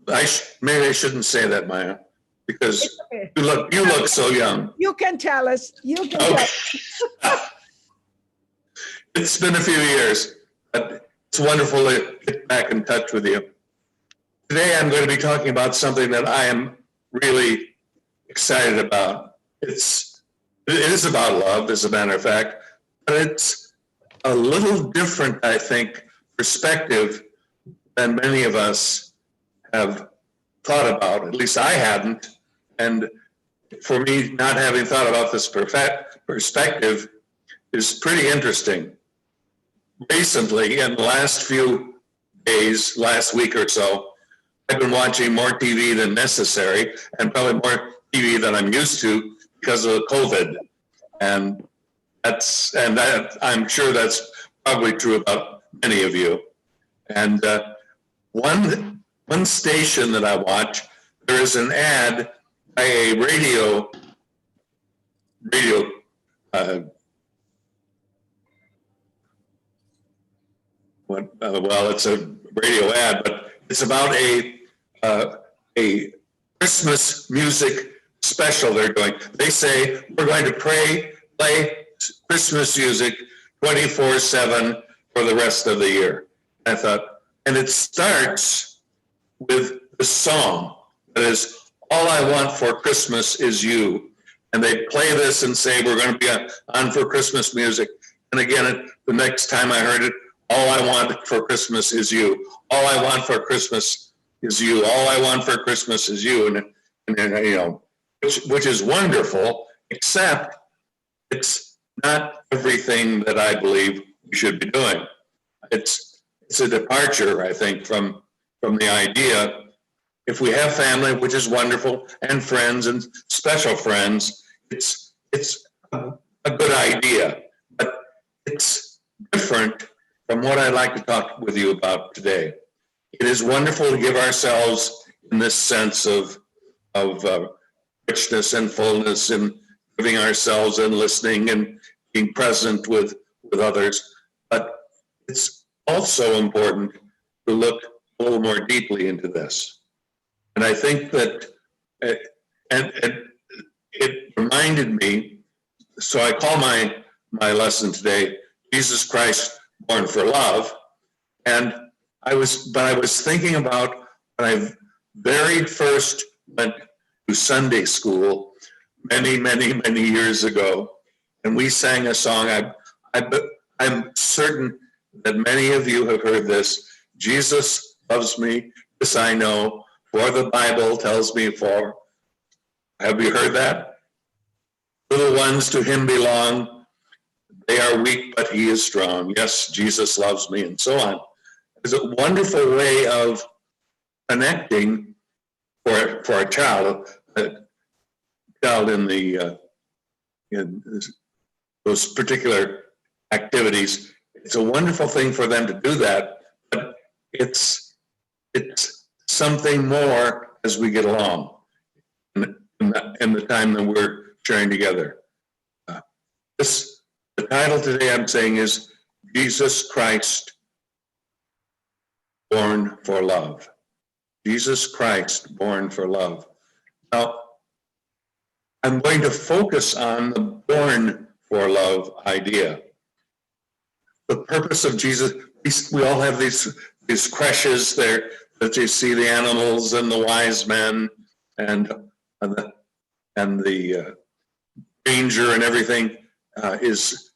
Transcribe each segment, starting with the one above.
Maybe I shouldn't say that, Maya, because Okay. you look so young. You can tell us. You can tell us. It's been a few years, but it's wonderful to get back in touch with you. Today I'm going to be talking about something that I am really excited about. It is about love, as a matter of fact, but it's a little different, I think, perspective than many of us have thought about. At least I hadn't. And for me, not having thought about this perspective is pretty interesting. Recently, in the last few days, last week or so, I've been watching more TV than necessary, and probably more TV than I'm used to because of COVID. And I'm sure that's probably true about many of you. And one station that I watch, there is an ad by a radio. Well, it's a radio ad, but it's about a Christmas music special they're doing. They say we're going to play Christmas music 24/7 for the rest of the year. I thought, and it starts with the song that is, "All I Want for Christmas Is You." And they play this and say, we're going to be on for Christmas music. And again, the next time I heard it, "All I want for Christmas is you. All I want for Christmas is you. All I want for Christmas is you." And you know, which is wonderful, except it's not everything that I believe we should be doing. It's a departure, I think, from the idea. If we have family, which is wonderful, and friends and special friends, it's a good idea, but it's different from what I'd like to talk with you about today. It is wonderful to give ourselves in this sense of richness and fullness, and giving ourselves and listening and being present with others. But it's also important to look a little more deeply into this. And I think that, and it reminded me, so I call my lesson today, Jesus Christ Born for Love. And I was thinking about when I very first went to Sunday school many, many, many years ago, and we sang a song. I'm certain that many of you have heard this. Jesus loves me, this I know, for the Bible tells me for. Have you heard that? Little ones to him belong. They are weak, but he is strong. Yes, Jesus loves me, and so on. It's a wonderful way of connecting for a child in those particular activities. It's a wonderful thing for them to do that, but it's something more as we get along in the time that we're sharing together. The title today I'm saying is Jesus Christ Born for Love. Jesus Christ Born for Love. Now, I'm going to focus on the born for love idea. The purpose of Jesus, we all have these creches there that you see the animals and the wise men and the manger and everything is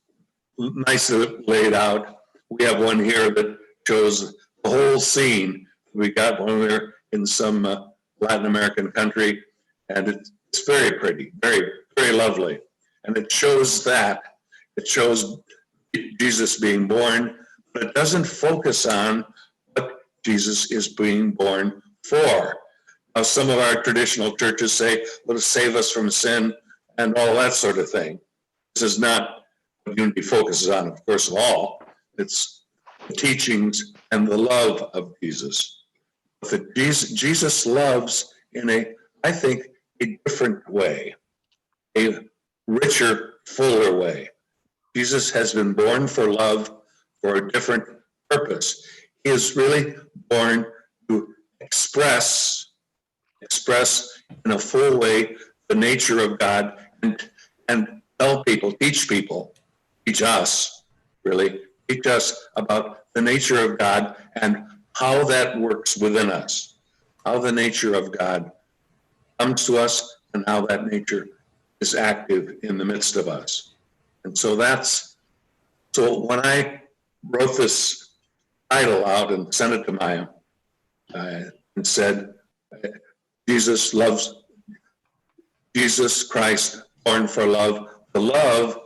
nicely laid out. We have one here that shows the whole scene. We got one there in some Latin American country, and it's very pretty, very, very lovely. And it shows that. It shows Jesus being born, but it doesn't focus on what Jesus is being born for. Now, some of our traditional churches say, well, to save us from sin and all that sort of thing. This is not what unity focuses on, of course, of all. It's the teachings and the love of Jesus. But Jesus loves in I think, a different way, a richer, fuller way. Jesus has been born for love for a different purpose. He is really born to express express in a full way the nature of God and tell people, teach us, really, teach us about the nature of God and how that works within us, how the nature of God comes to us and how that nature is active in the midst of us. And so when I wrote this title out and sent it to Maya and said, Jesus Christ, born for love. The love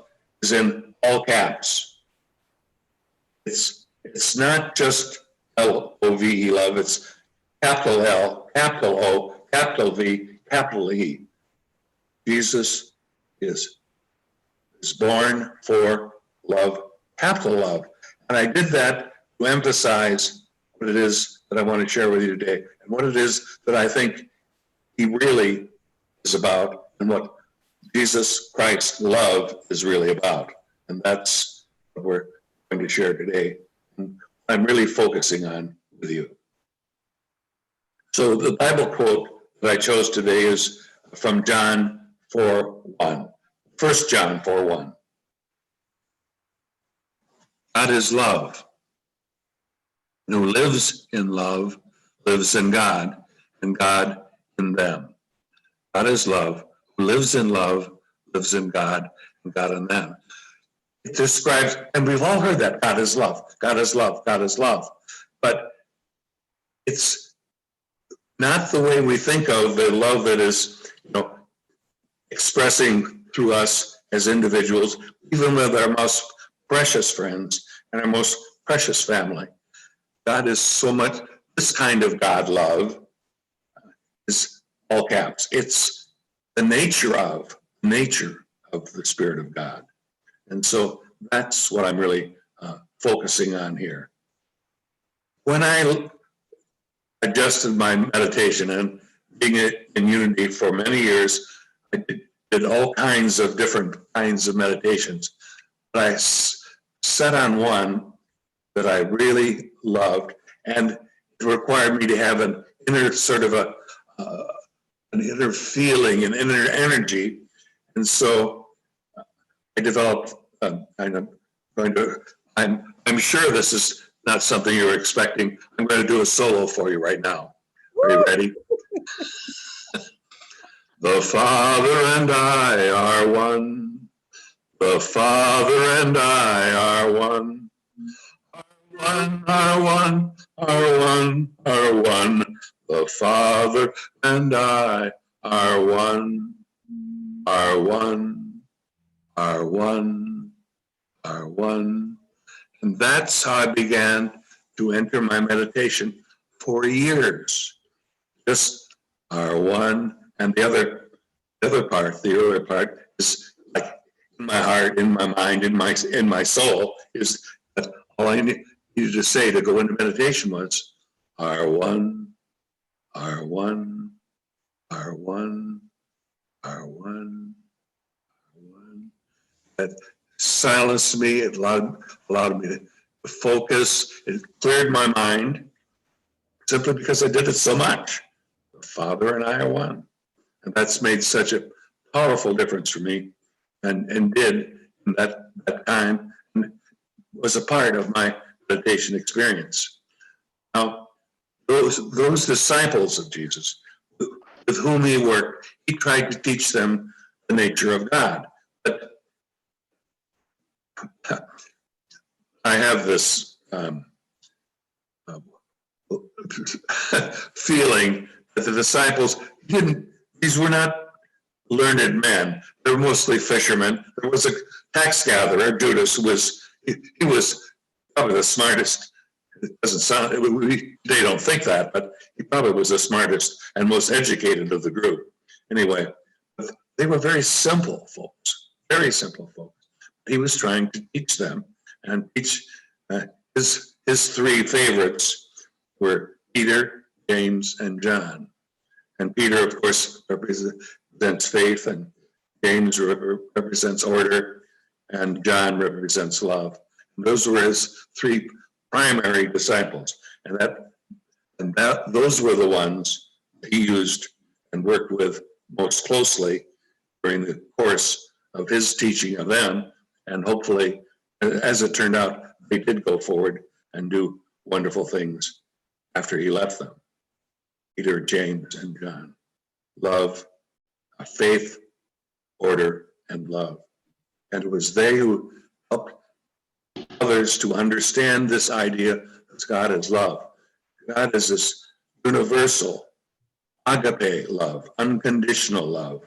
is in all caps. It's not just L-O-V-E love, it's capital L, capital O, capital V, capital E. Jesus is born for love, capital love. And I did that to emphasize what it is that I want to share with you today and what it is that I think he really is about and what Jesus Christ's love is really about. And that's what we're going to share today. And I'm really focusing on with you. So the Bible quote that I chose today is from John 4:1. 1 John 4:1. God is love. And who lives in love lives in God, and God in them. God is love. Who lives in love lives in God, and God in them. It describes, and we've all heard that, God is love, God is love, God is love. But it's not the way we think of the love that is, expressing through us as individuals, even with our most precious friends and our most precious family. God is so much, this kind of God love is all caps. It's the nature of the Spirit of God. And so that's what I'm really focusing on here. When I adjusted my meditation and being in unity for many years, I did all kinds of different kinds of meditations. But I set on one that I really loved, and it required me to have an inner sort of an inner feeling, an inner energy. And so I developed I'm sure this is not something you were expecting. I'm going to do a solo for you right now. Are you ready? The Father and I are one. The Father and I are one. Are one. The Father and I are one. Are one. And that's how I began to enter my meditation for years. Just are one. And the other part, the earlier part, is like in my heart, in my mind, in my soul, is that all I needed to say to go into meditation was, are one. That silenced me. It allowed me to focus. It cleared my mind simply because I did it so much. The Father and I are one. And that's made such a powerful difference for me and did in that time and was a part of my meditation experience. Now, those disciples of Jesus with whom he worked, he tried to teach them the nature of God. But I have this feeling that the disciples these were not learned men. They were mostly fishermen. There was a tax gatherer, Judas, he was probably the smartest. It doesn't sound, they don't think that, but he probably was the smartest and most educated of the group. Anyway, they were very simple folks, very simple folks. He was trying to teach them and teach his three favorites were Peter, James, and John. And Peter, of course, represents faith, and James represents order, and John represents love. And those were his three primary disciples, and those were the ones he used and worked with most closely during the course of his teaching of them. And hopefully, as it turned out, they did go forward and do wonderful things after he left them. Peter, James, and John. Love, faith, order, and love. And it was they who helped others to understand this idea that God is love. God is this universal, agape love, unconditional love.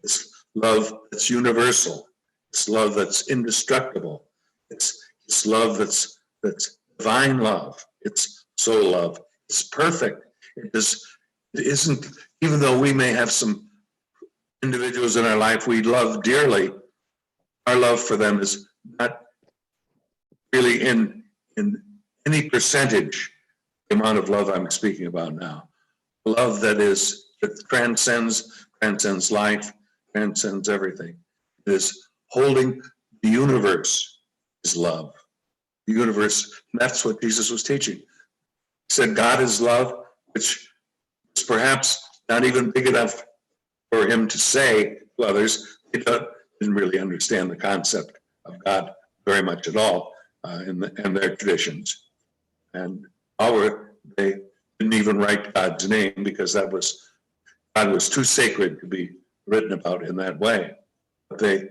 It's love that's universal. It's love that's indestructible. It's love that's divine love. It's soul love. It's perfect. It isn't, even though we may have some individuals in our life we love dearly, our love for them is not really in any percentage the amount of love I'm speaking about now. Love that transcends life, transcends everything. It is holding the universe is love. The universe, that's what Jesus was teaching. He said God is love, which is perhaps not even big enough for him to say to others. He didn't really understand the concept of God very much at all in their traditions. And they didn't even write God's name because God was too sacred to be written about in that way. But they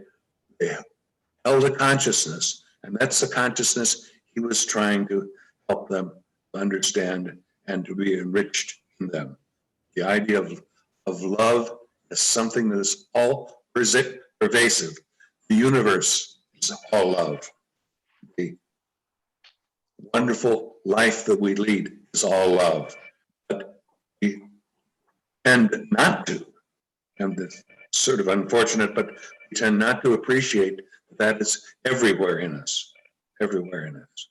held a consciousness, and that's the consciousness he was trying to help them understand and to be enriched in them. The idea of love as something that is all pervasive. The universe is all love. The wonderful life that we lead is all love. But we tend not to, and it's sort of unfortunate, but we tend not to appreciate that it's everywhere in us. Everywhere in us.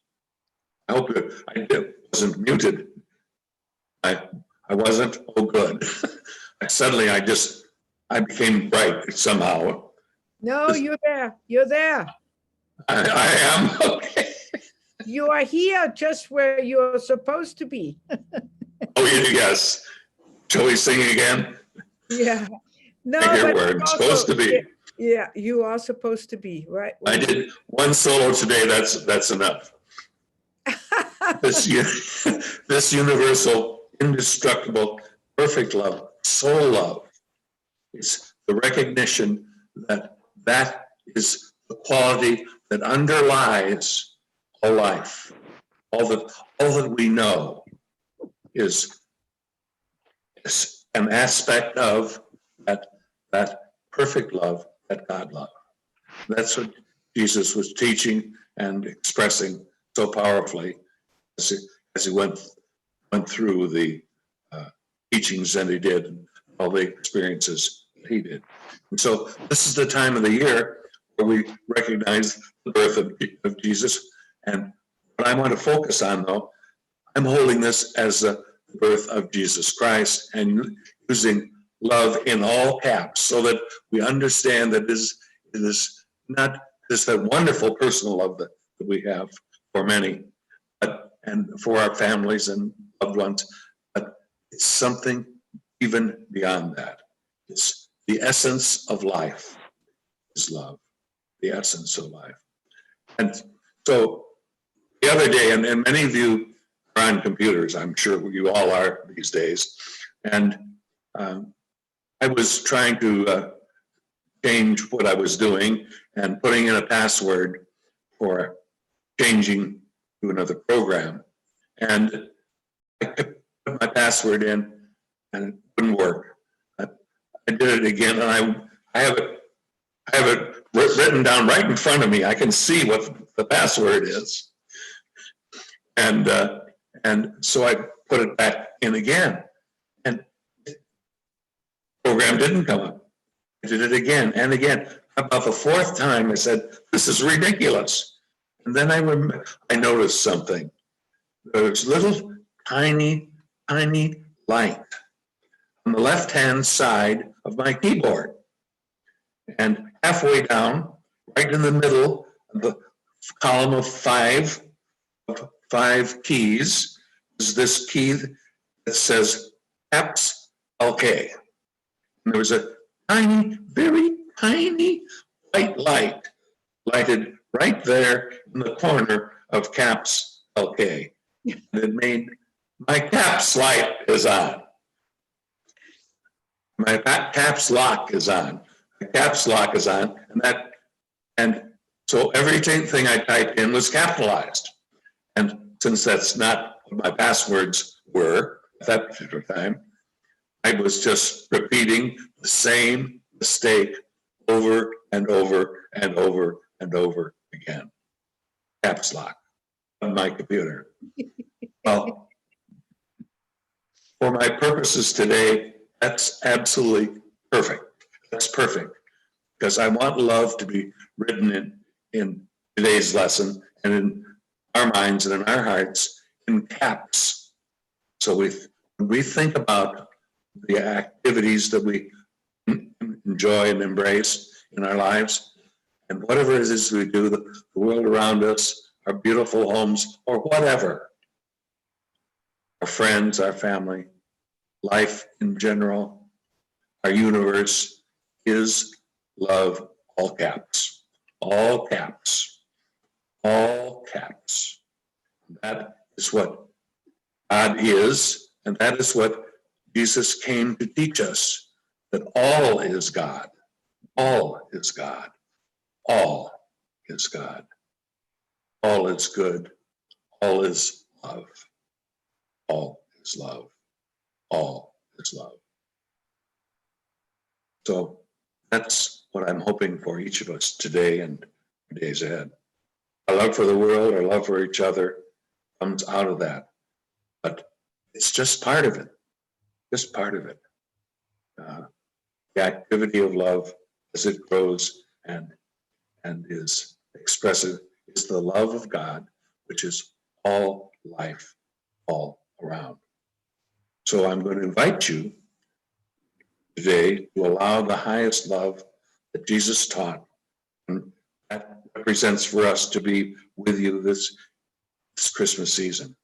I hope I wasn't muted. I wasn't. Oh, good. Suddenly, I became bright somehow. No, you're there. You're there. I am. Okay. You are here just where you're supposed to be. Oh, yes. Shall we sing again? Yeah. No, I hear but where I'm supposed to be. Yeah, you are supposed to be, right? I did one solo today. That's enough. This universal, indestructible, perfect love, soul love, is the recognition that is the quality that underlies all life. All that we know is an aspect of that perfect love that God loved. That's what Jesus was teaching and expressing so powerfully as he went through the teachings that he did and all the experiences that he did. And so this is the time of the year where we recognize the birth of Jesus. And what I want to focus on, though, I'm holding this as the birth of Jesus Christ and using love in all caps so that we understand that it is not just that wonderful personal love that we have for many, and for our families and loved ones, but it's something even beyond that. It's the essence of life is love, the essence of life. And so the other day, and many of you are on computers, I'm sure you all are these days, and I was trying to change what I was doing and putting in a password for changing to another program. And I put my password in and it wouldn't work. I did it again, and I have it written down right in front of me. I can see what the password is. And so I put it back in again. And the program didn't come up. I did it again and again. About the fourth time, I said, this is ridiculous. And then I noticed something. There was little tiny light on the left-hand side of my keyboard. And halfway down, right in the middle of the column of five keys, is this key that says caps LK. And there was a tiny, very tiny white light lighted right there in the corner of CAPS LK. And it made my CAPS light is on. My CAPS lock is on. My CAPS lock is on. And so everything I typed in was capitalized. And since that's not what my passwords were at that particular time, I was just repeating the same mistake over and over and over and over again. Caps lock on my computer. Well, for my purposes today, that's absolutely perfect. That's perfect. Because I want love to be written in today's lesson and in our minds and in our hearts in caps. So when we think about the activities that we enjoy and embrace in our lives, and whatever it is we do, the world around us, our beautiful homes, or whatever, our friends, our family, life in general, our universe is love, all caps, all caps, all caps. That is what God is, and that is what Jesus came to teach us, that all is God, all is God, all is God, all is good, all is love, all is love, all is love. So that's what I'm hoping for each of us today and days ahead. Our love for the world, our love for each other comes out of that, but it's just part of it. Just part of it. The activity of love as it grows and is expressive is the love of God, which is all life, all around. So I'm going to invite you today to allow the highest love that Jesus taught, and that represents for us to be with you this Christmas season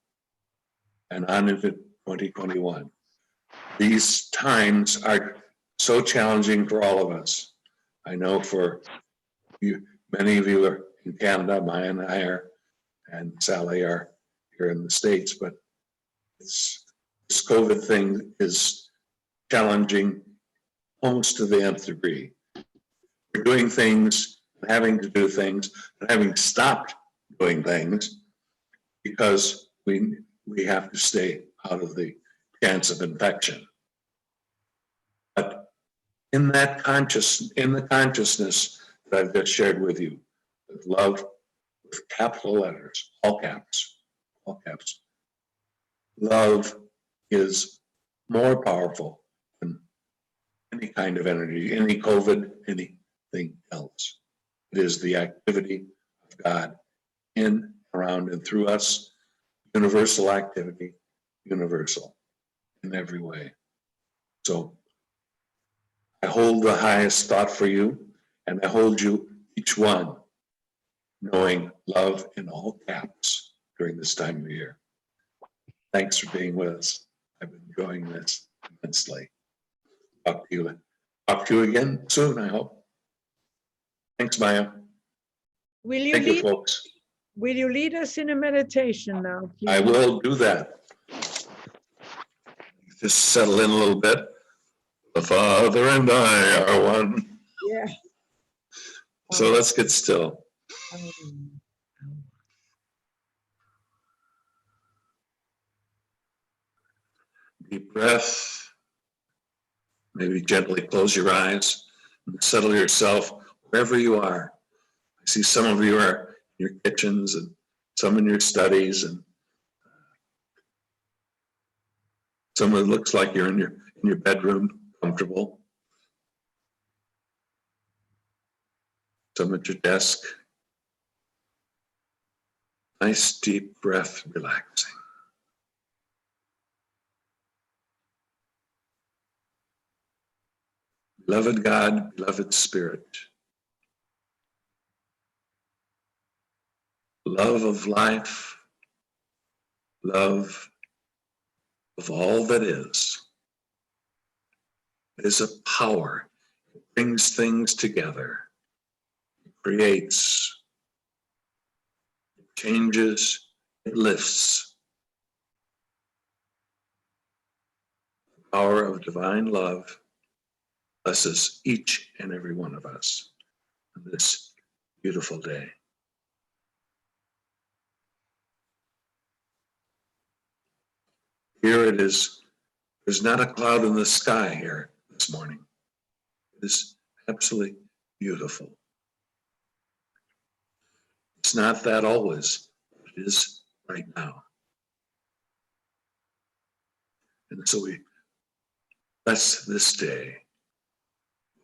and on into 2021. These times are so challenging for all of us. I know for you, many of you are in Canada, Maya and I are, and Sally are here in the States, but this COVID thing is challenging almost to the nth degree. We're doing things, having to do things, and having stopped doing things because we have to stay out of the chance of infection. But in the consciousness that I've just shared with you, with love with capital letters, all caps, love is more powerful than any kind of energy, any COVID, anything else. It is the activity of God in, around, and through us, universal activity, universal in every way. So I hold the highest thought for you, and I hold you, each one, knowing love in all caps during this time of year. Thanks for being with us. I've been enjoying this immensely. Talk to you again soon, I hope. Thanks, Maya. Thank you, folks. Will you lead us in a meditation now, please? I will do that. Just settle in a little bit. The Father and I are one. Yeah. So let's get still. Deep breath. Maybe gently close your eyes and settle yourself wherever you are. I see some of you are in your kitchens and some in your studies, and some of it looks like you're in your bedroom, comfortable. Some at your desk. Nice deep breath, relaxing. Beloved God, beloved Spirit, love of life, love of all that is, It is a power. It brings things together. It creates, it changes, it lifts. The power of divine love blesses each and every one of us on this beautiful day. Here it is. There's not a cloud in the sky here this morning. It is absolutely beautiful. It's not that always, but it is right now. And so we bless this day.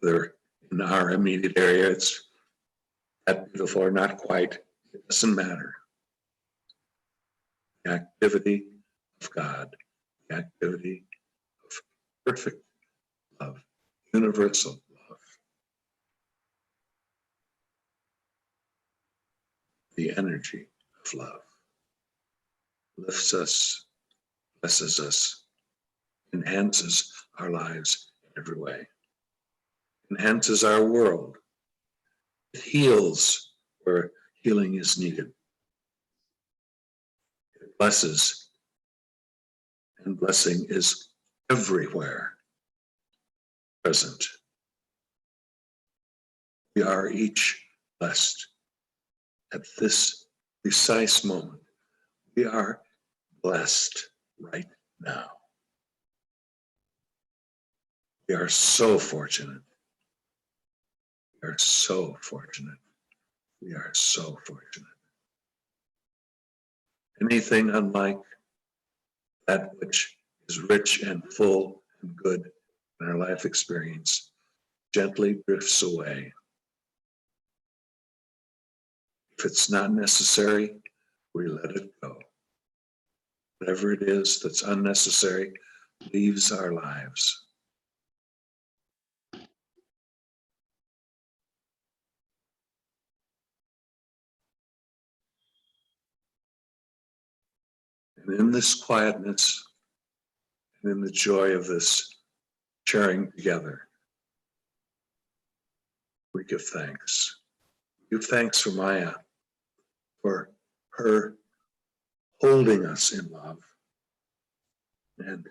Whether in our immediate area it's that beautiful or not quite, it doesn't matter. The activity of God, the activity of perfect love, universal love. The energy of love lifts us, blesses us, enhances our lives in every way, enhances our world. It heals where healing is needed. It blesses, and blessing is everywhere present. We are each blessed at this precise moment. We are blessed right now. We are so fortunate. We are so fortunate. We are so fortunate. Anything unlike that which is rich and full and good in our life experience gently drifts away. If it's not necessary, we let it go. Whatever it is that's unnecessary leaves our lives. And in this quietness and in the joy of this sharing together, we give thanks. Give thanks for Maya, for her holding us in love and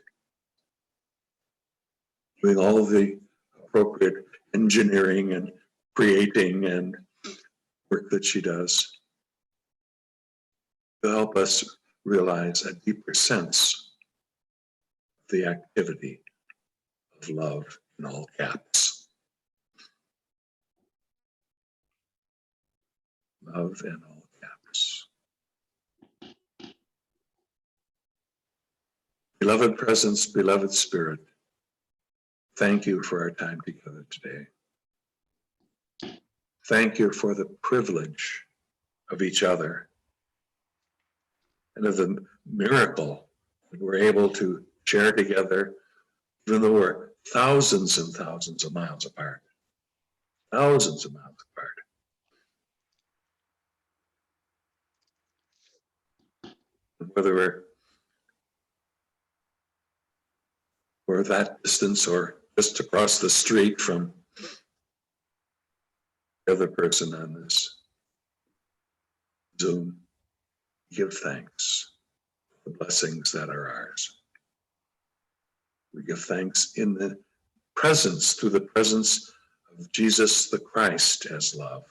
doing all the appropriate engineering and creating and work that she does to help us realize a deeper sense of the activity of love in all caps. Love in all caps. Beloved presence, beloved spirit, thank you for our time together today. Thank you for the privilege of each other and of the miracle that we're able to share together, even though we're thousands and thousands of miles apart. Thousands of miles apart. And whether we're that distance or just across the street from the other person on this Zoom, give thanks for the blessings that are ours. We give thanks in the presence, through the presence of Jesus the Christ as love.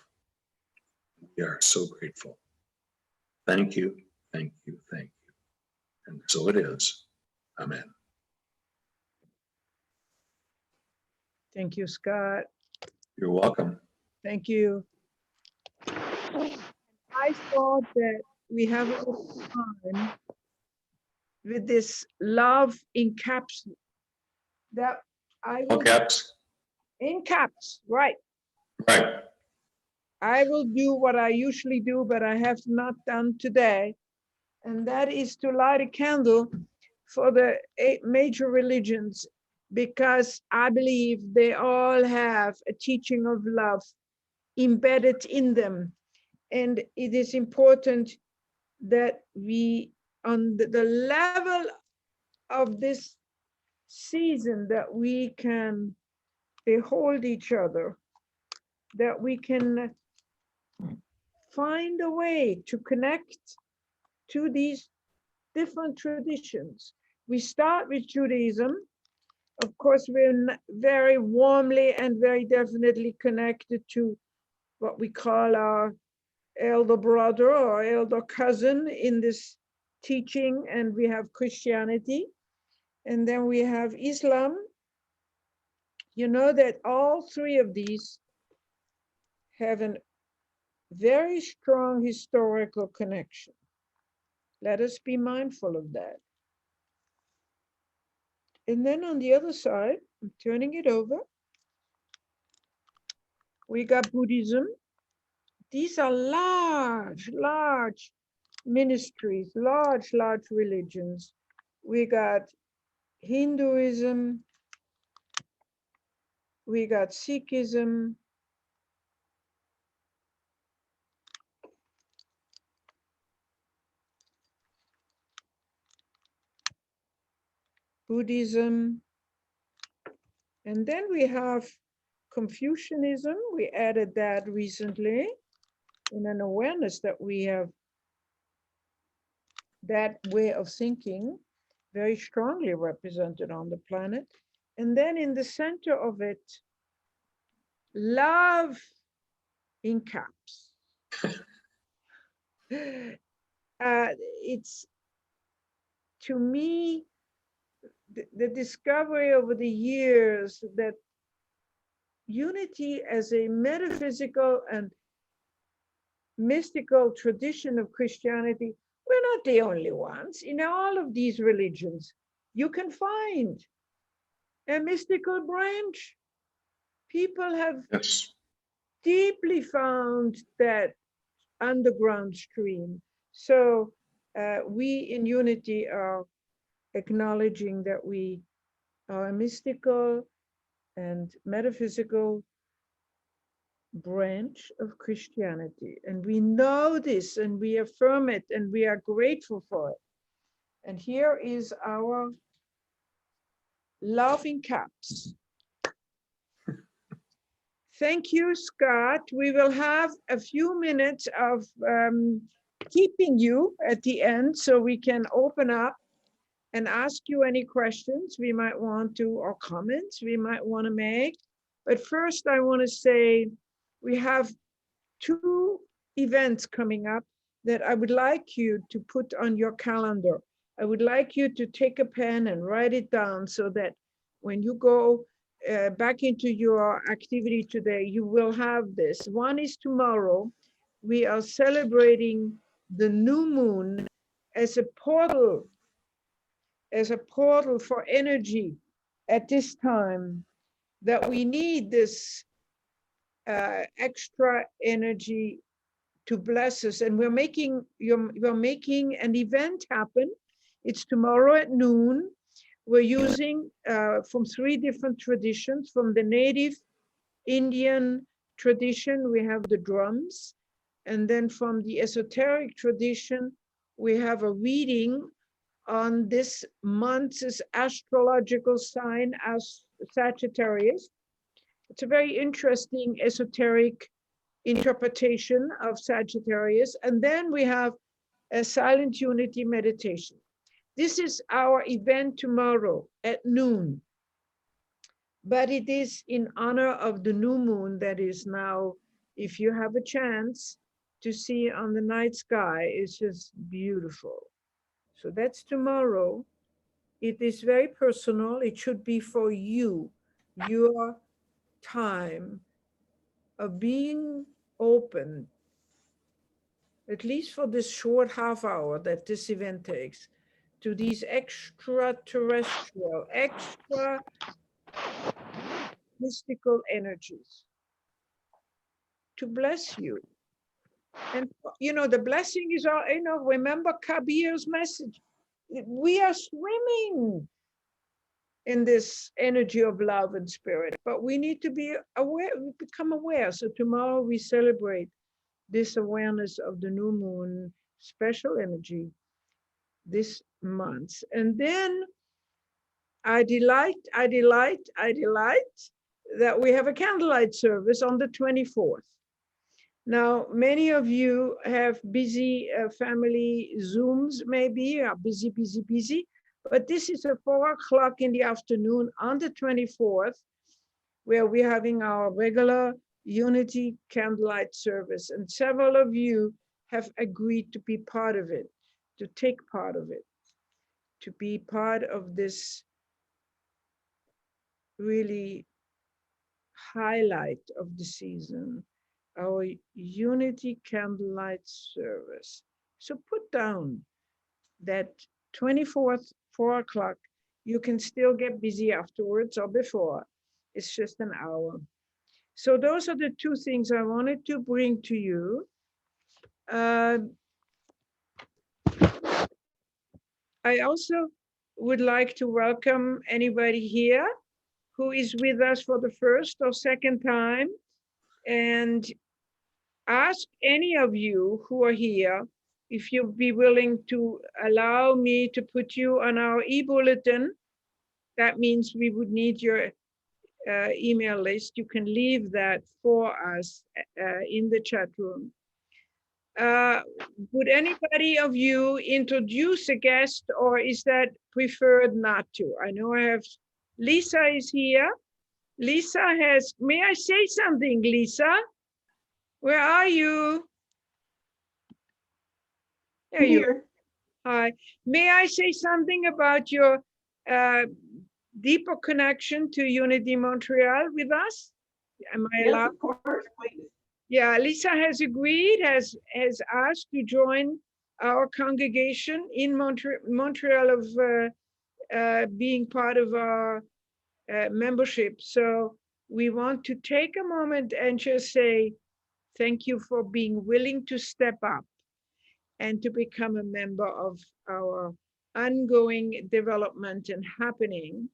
We are so grateful. Thank you, thank you, thank you. And so it is. Amen. Thank you, Scott. You're welcome. Thank you. I thought that we have a little time with this love in caps that I All will, caps? in caps, right. Right. I will do what I usually do, but I have not done today. And that is to light a candle for the 8 major religions, because I believe they all have a teaching of love embedded in them. And it is important that we, on the level of this season, that we can they hold each other, that we can find a way to connect to these different traditions. We start with Judaism. Of course, we're very warmly and very definitely connected to what we call our elder brother or elder cousin in this teaching, and we have Christianity, and then we have Islam. You know that all three of these have a very strong historical connection. Let us be mindful of that. And then on the other side, I'm turning it over, we got Buddhism. These are large ministries, large religions. We got Hinduism, we got Sikhism, Buddhism, and then we have Confucianism. We added that recently in an awareness that we have that way of thinking very strongly represented on the planet. And then in the center of it, love in caps. It's, to me, the discovery over the years that unity as a metaphysical and mystical tradition of Christianity, we're not the only ones. In all of these religions, you can find a mystical branch. People have Yes. deeply found that underground stream. So we in unity are acknowledging that we are a mystical and metaphysical branch of Christianity. And we know this and we affirm it and we are grateful for it. And here is our love in caps. Thank you, Scott. We will have a few minutes of keeping you at the end so we can open up and ask you any questions we might want to, or comments we might want to make. But first, I want to say we have two events coming up that I would like you to put on your calendar. I would like you to take a pen and write it down so that when you go back into your activity today, you will have this. One is tomorrow. We are celebrating the new moon as a portal for energy at this time, that we need this extra energy to bless us. And we're making an event happen. It's tomorrow at noon. We're using from three different traditions. From the native Indian tradition, we have the drums. And then from the esoteric tradition, we have a reading on this month's astrological sign as Sagittarius. It's a very interesting esoteric interpretation of Sagittarius. And then we have a silent unity meditation. This is our event tomorrow at noon. But it is in honor of the new moon that is now, if you have a chance to see on the night sky, it's just beautiful. So that's tomorrow. It is very personal. It should be for you, your time of being open, at least for this short half hour that this event takes, to these extraterrestrial, extra mystical energies to bless you. And, you know, the blessing is our, you know, remember Kabir's message. We are swimming in this energy of love and spirit, but we need to be aware, become aware. So tomorrow we celebrate this awareness of the new moon, special energy this month. And then I delight that we have a candlelight service on the 24th. Now, many of you have busy family Zooms, maybe, are busy, but this is at 4 o'clock in the afternoon on the 24th, where we're having our regular Unity candlelight service. And several of you have agreed to be part of it, to take part of it, to be part of this really highlight of the season, our Unity candlelight service. So put down that 24th, 4 o'clock. You can still get busy afterwards or before. It's just an hour. So those are the two things I wanted to bring to you. I also would like to welcome anybody here who is with us for the first or second time, and ask any of you who are here if you'd be willing to allow me to put you on our e-bulletin. That means we would need your email list. You can leave that for us in the chat room. Would anybody of you introduce a guest, or is that preferred not to? I know I have, Lisa is here. Lisa has, may I say something, Lisa? Where are you? There you are. Hi. May I say something about your deeper connection to Unity Montreal with us? Am I allowed? Yes, of course, please. Yeah, Lisa has agreed, has asked to join our congregation in Montreal of being part of our membership. So we want to take a moment and just say thank you for being willing to step up and to become a member of our ongoing development and happening.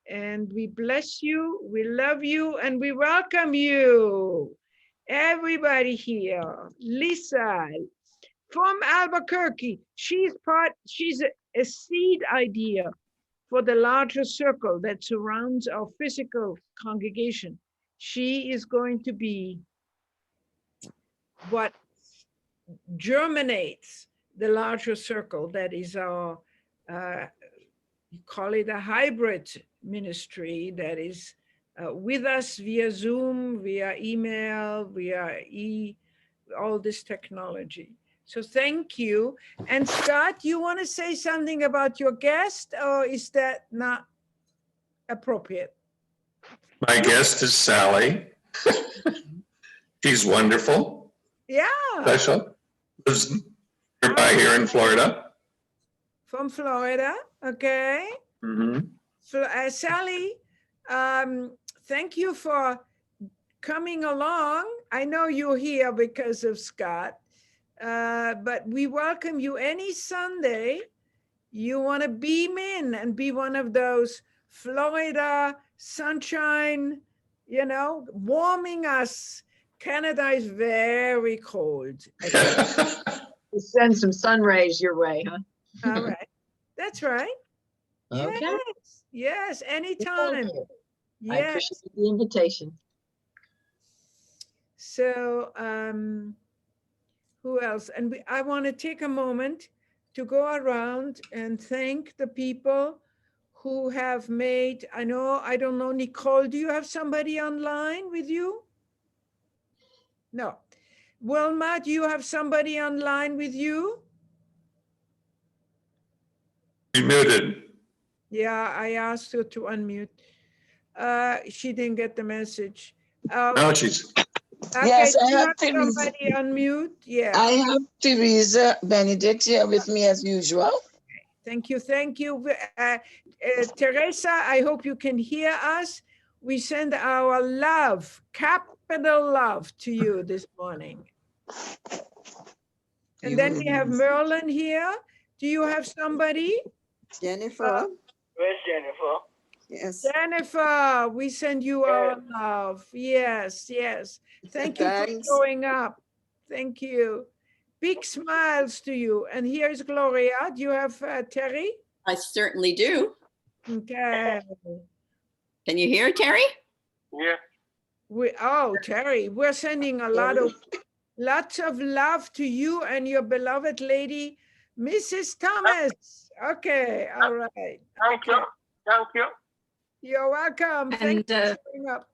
And we bless you, we love you, and we welcome you. Everybody here, Lisa from Albuquerque, she's a seed idea for the larger circle that surrounds our physical congregation. She is going to be what germinates the larger circle that is our, you call it a hybrid ministry that is with us via Zoom, via email, via all this technology. So thank you. And Scott, you want to say something about your guest, or is that not appropriate? My guest is Sally. She's wonderful. Yeah. Special. Lives nearby here in Florida. From Florida, okay. Mm-hmm. So Sally, thank you for coming along. I know you're here because of Scott, but we welcome you any Sunday. You want to beam in and be one of those Florida sunshine, you know, warming us. Canada is very cold. We'll send some sun rays your way, huh? All right. That's right. Okay. Yes. Yes. Anytime. I appreciate the invitation. So who else? And I want to take a moment to go around and thank the people who have made, I don't know, Nicole, do you have somebody online with you? No. Wilma, do you have somebody online with you? You're muted. Yeah, I asked her to unmute. She didn't get the message. No, she's. Okay, Yes, I do you have have Teresa. somebody unmute? Yeah. I have Teresa Benedict here with me as usual. Thank you. Thank you. Teresa, I hope you can hear us. We send our love, capital love, to you this morning. And then we have Merlin here. Do you have somebody? Jennifer. Where's Jennifer? Yes. Jennifer, we send you our love. Yes, yes. Thank you for Thanks. showing up. Thank you. Big smiles to you. And here's Gloria. Do you have Terry? I certainly do. Okay. Can you hear Terry? Yeah. Terry, we're sending lots of love to you and your beloved lady, Mrs. Thomas. Okay, all right. Thank you. Thank you. You're welcome. Thank And you for showing up.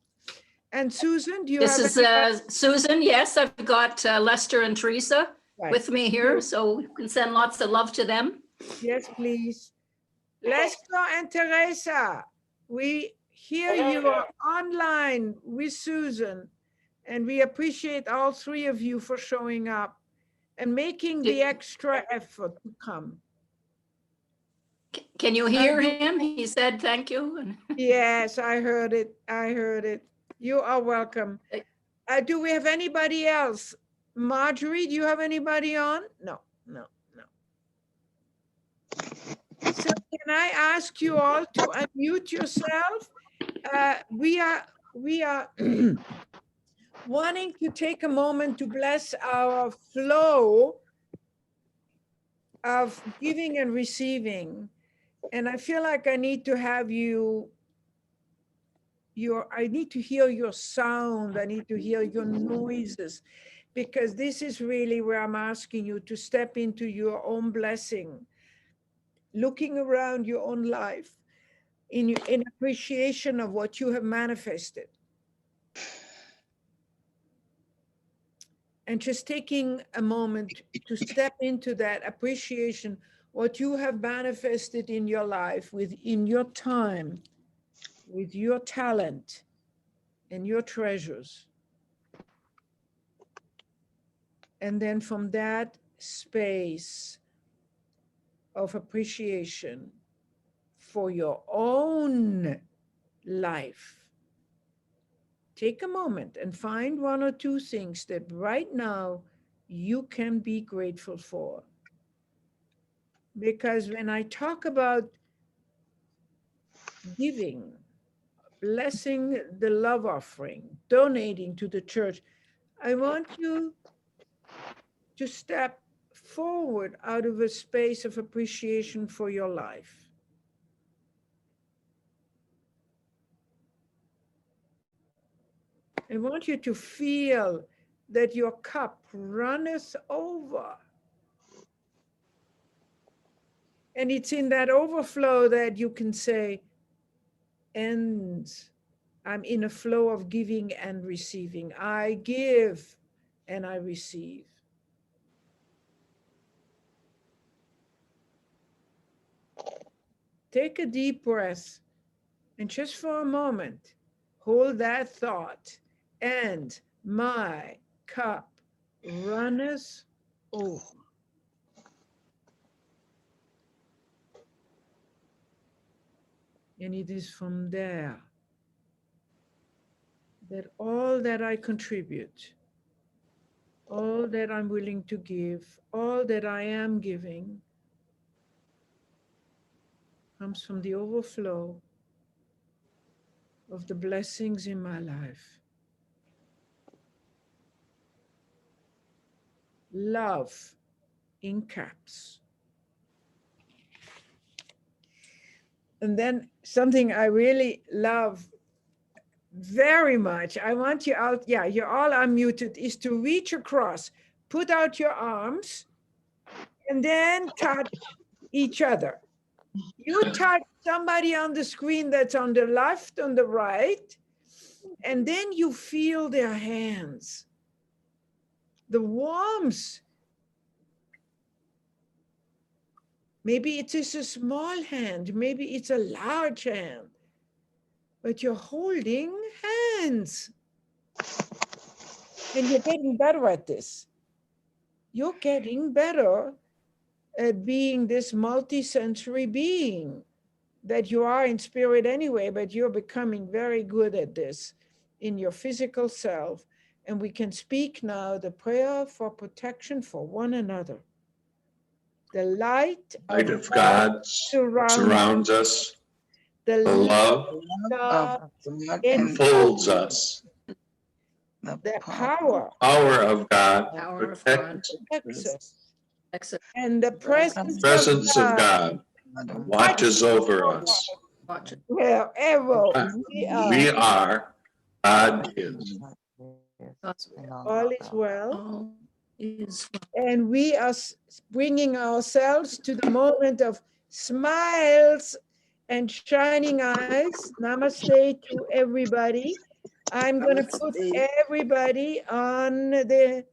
And Susan, do you this have is any- Susan. Yes, I've got Lester and Teresa Right. with me here, so we can send lots of love to them. Yes, please. Lester and Teresa, we hear you are online with Susan, and we appreciate all three of you for showing up and making the extra effort to come. Can you hear him? He said thank you. And Yes, I heard it. I heard it. You are welcome. Do we have anybody else? Marjorie, do you have anybody on? No. So can I ask you all to unmute yourself? We are wanting to take a moment to bless our flow of giving and receiving. And I feel like I need to have I need to hear your sound. I need to hear your noises, because this is really where I'm asking you to step into your own blessing, looking around your own life in appreciation of what you have manifested. And just taking a moment to step into that appreciation, what you have manifested in your life, in your time, with your talent and your treasures. And then from that space of appreciation for your own life, take a moment and find one or two things that right now you can be grateful for. Because when I talk about giving, blessing the love offering, donating to the church, I want you to step forward out of a space of appreciation for your life. I want you to feel that your cup runneth over. And it's in that overflow that you can say, and I'm in a flow of giving and receiving. I give and I receive. Take a deep breath and just for a moment, hold that thought. And my cup runneth over. And it is from there that all that I contribute, all that I'm willing to give, all that I am giving, comes from the overflow of the blessings in my life. Love in caps. And then something I really love very much, I want you out, yeah, you're all unmuted, is to reach across, put out your arms, and then touch each other. You touch somebody on the screen that's on the left, on the right, and then you feel their hands. The warmth. Maybe it is a small hand, maybe it's a large hand, but you're holding hands. And you're getting better at this. You're getting better at being this multi-sensory being that you are in spirit anyway, but you're becoming very good at this in your physical self. And we can speak now the prayer for protection for one another. The light of God surrounds us. The love enfolds us. The power of God protects us. And the presence of God watches over us. Wherever we are God is. All is well. All is And we are bringing ourselves to the moment of smiles and shining eyes. Namaste to everybody. I'm going to put Namaste. everybody on the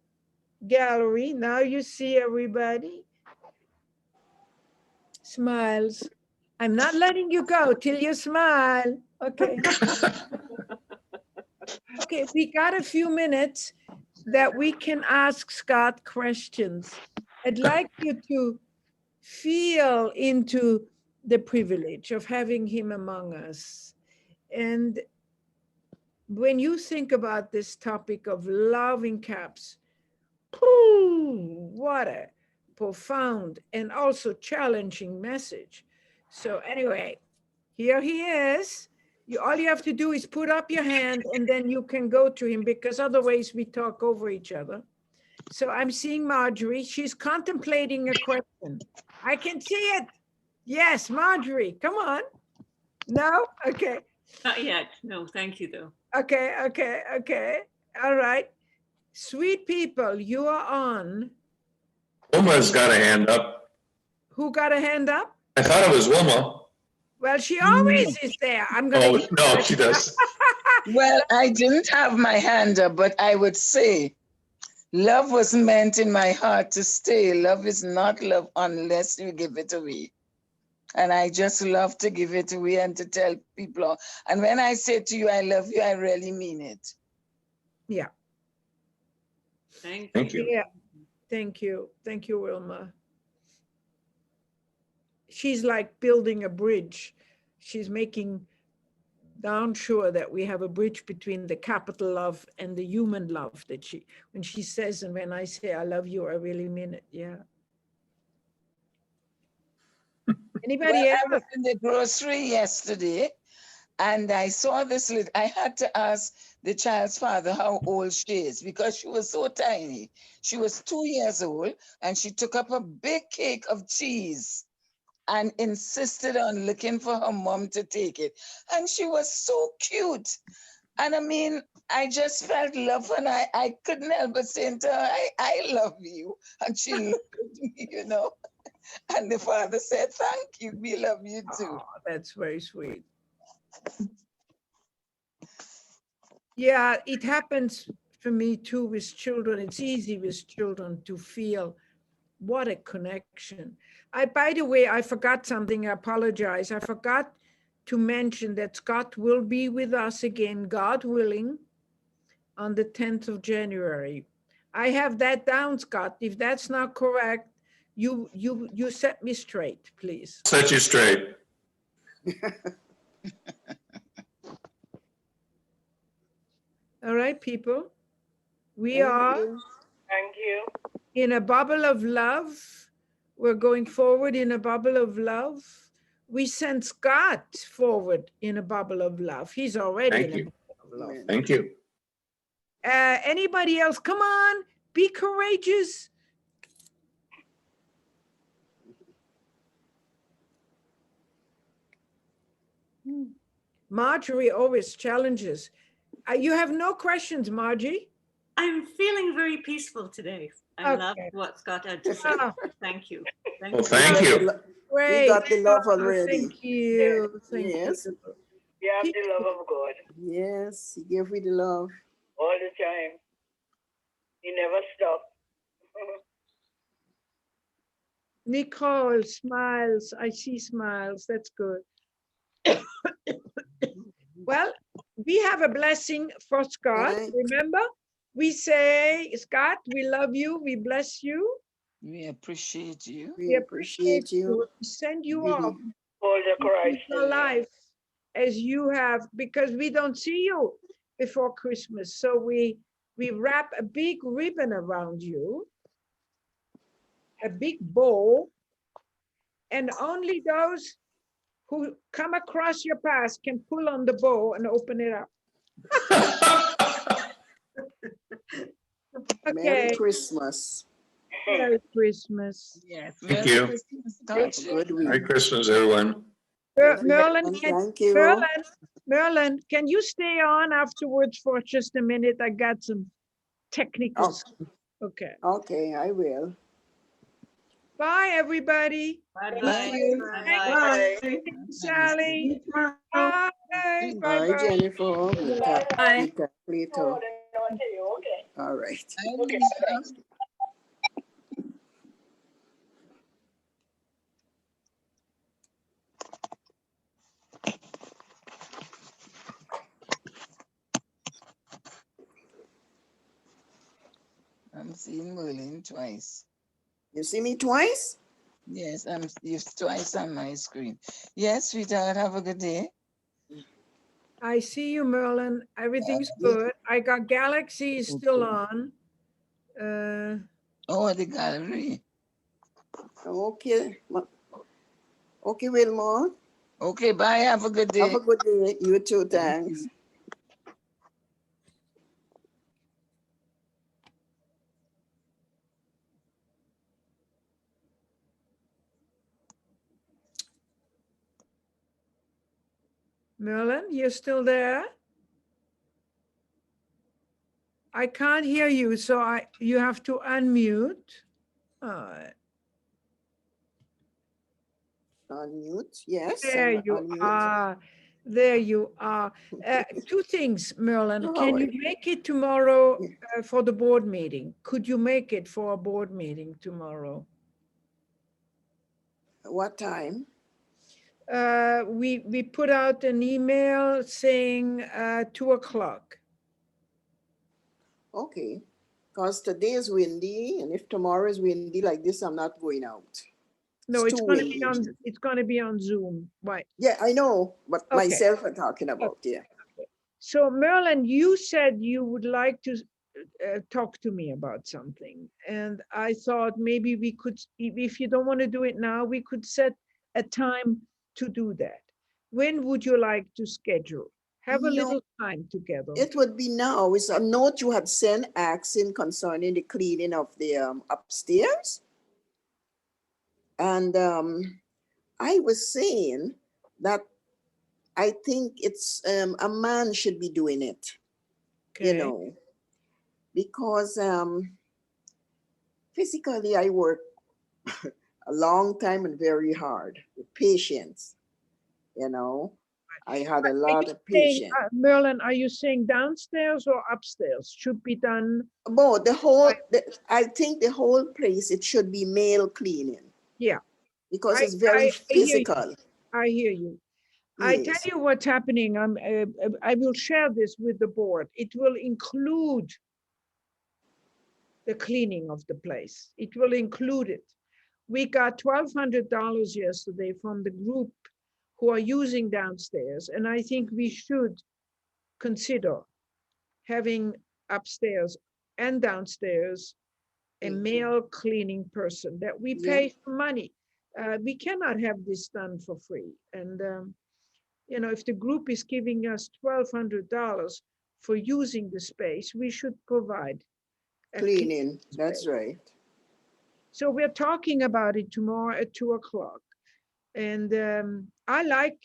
gallery. Now you see everybody. Smiles. I'm not letting you go till you smile. Okay. Okay, we got a few minutes that we can ask Scott questions. I'd like you to feel into the privilege of having him among us. And when you think about this topic of love in caps, what a profound and also challenging message. So anyway, here he is. All you have to do is put up your hand and then you can go to him, because otherwise we talk over each other. So I'm seeing Marjorie. She's contemplating a question. I can see it. Yes, Marjorie, come on. No? Okay. Not yet. No, thank you, though. Okay. All right. Sweet people, you are on. Wilma's got a hand up. Who got a hand up? I thought it was Wilma. Well, she always is there. I'm going Oh, no, she does. Well, I didn't have my hand up, but I would say love was meant in my heart to stay. Love is not love unless you give it away. And I just love to give it away and to tell people. And when I say to you, I love you, I really mean it. Yeah. Thank you. Yeah. Thank you. Thank you, Wilma. She's like building a bridge. She's making darn sure that we have a bridge between the capital love and the human love that when she says, and when I say I love you, I really mean it. Yeah. Anybody Well, else? I was in the grocery yesterday and I saw this little, I had to ask the child's father how old she is because she was so tiny. She was 2 years old and she took up a big cake of cheese and insisted on looking for her mom to take it. And she was so cute. And I mean, I just felt love and I couldn't help but saying to her, I love you. And she looked at me, you know. And the father said, thank you, we love you too. Oh, that's very sweet. Yeah, it happens for me too with children. It's easy with children to feel what a connection. By the way, I forgot something. I apologize. I forgot to mention that Scott will be with us again, God willing, on the 10th of January. I have that down, Scott. If that's not correct, you set me straight, please. Set you straight. All right, people. We Thank are you. Thank you. in a bubble of love. We're going forward in a bubble of love. We send Scott forward in a bubble of love. He's already Thank in a you. bubble of love. Thank you. Anybody else? Come on, be courageous. Marjorie always challenges. You have no questions, Margie? I'm feeling very peaceful today. I love Okay. what Scott had to say. Ah, Thank you. Well, thank you. great. We got the love Oh, already. Thank you. Thank Yes. you. You have the love of God Yes, he gave me the love. all the time. He never stopped. Nicole smiles. I see smiles. That's good. Well, we have a blessing for Scott. Right. Remember, we say, Scott, we love you. We bless you. We appreciate you. We appreciate you. We send you Mhm. off Hold the Christ your in you. life as you have, because we don't see you before Christmas. So we wrap a big ribbon around you, a big bow, and only those who come across your path can pull on the bow and open it up. Merry Okay, Christmas. Merry Christmas. Yes. Thank Merry you. Christmas, Have a Scott. good week. Merry Christmas, everyone. Merlin, Thank you. Merlin, Merlin, can you stay on afterwards for just a minute? I got some technical. Oh, Okay. okay, I will. Bye, everybody. Bye-bye. Thank you. Bye-bye. Bye. Sally. Bye. Bye. Bye, Bye. Jennifer. We'll talk Bye. later. All right. I'm seeing Merlin twice. You see me twice? Yes, you're twice on my screen. Yes, sweetheart, have a good day. I see you, Merlin. Everything's good. I got Galaxy is still on. Oh, the gallery. Okay. Okay, Wilmore. Okay, bye. Have a good day. Have a good day. You too, thanks. Merlin, you're still there? I can't hear you, so you have to unmute. Unmute. Yes. There you unmute. are. There you are. Two things, Merlin. All Can you right. make it tomorrow for the board meeting? Could you make it for a board meeting tomorrow? What time? We put out an email saying 2 o'clock. Okay. Because today is windy, and if tomorrow is windy like this, I'm not going out. No, it's too going to be windy. on Zoom. Right. Yeah, I know, but Okay. myself I'm talking about, yeah. So Merlin, you said you would like to talk to me about something. And I thought maybe we could, if you don't want to do it now, we could set a time to do that. When would you like to schedule? Have a No, little time together. it would be now. It's a note you had sent asking concerning the cleaning of the upstairs. And I was saying that I think it's a man should be doing it, you Okay. know, because physically I work a long time and very hard with patience, you know. I had a Are lot you of saying, patience. Merlin, are you saying downstairs or upstairs? Should be done? But I think the whole place, it should be male cleaning. Yeah. Because it's very physical. I hear you. I tell Yes. you what's happening. I will share this with the board. It will include the cleaning of the place. It will include it. We got $1,200 yesterday from the group who are using downstairs, and I think we should consider having upstairs and downstairs a male cleaning person that we pay for money. We cannot have this done for free. And you know, if the group is giving us $1,200 for using the space, we should provide a Cleaning, space. that's right. So we're talking about it tomorrow at 2 o'clock. And I like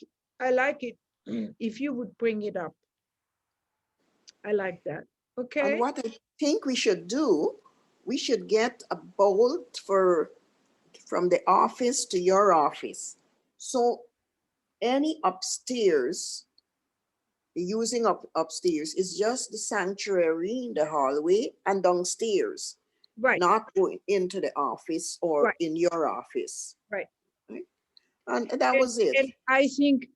it if you would bring it up. I like that. Okay. And what I think we should do, we should get a bolt from the office to your office. So any upstairs, using upstairs is just the sanctuary, the hallway, and downstairs. Right. Not going into the office or in your office. Right. And that was it. And I think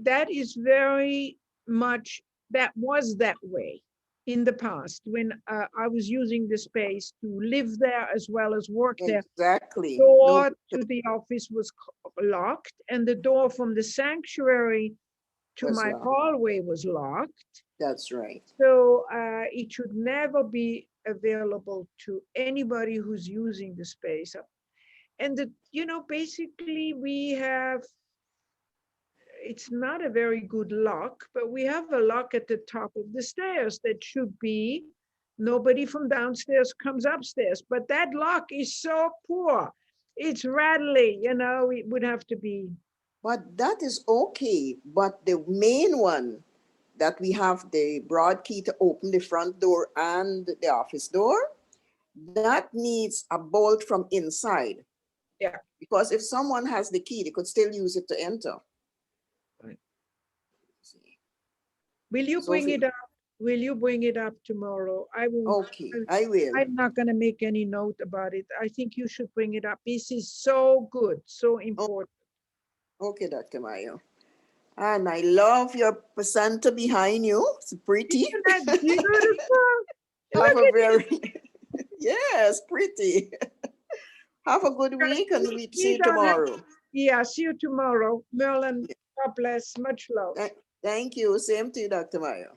that is very much, that was that way in the past when I was using the space to live there as well as work there. Exactly. The door to the office was locked, and the door from the sanctuary to my hallway was locked. That's right. So it should never be available to anybody who's using the space. And you know, basically we have, it's not a very good lock, but we have a lock at the top of the stairs that should be, nobody from downstairs comes upstairs, but that lock is so poor. It's rattly, you know, it would have to be But that is okay. But the main one that we have the broad key to open the front door and the office door, that needs a bolt from inside. Yeah. Because if someone has the key, they could still use it to enter. Right. Will you So bring if it up? Will you bring it up tomorrow? I will. Okay, I will. I'm not gonna make any note about it. I think you should bring it up. This is so good, so important. Okay, Dr. Mayo. And I love your placenta behind you. It's pretty. Isn't that beautiful? Have Look a at very, yes, pretty. Have a good Yes, week and we'll we see you don't have- tomorrow. Yeah, see you tomorrow. Merlin, God bless. Much love. Thank you. Same to you, Dr. Mayo.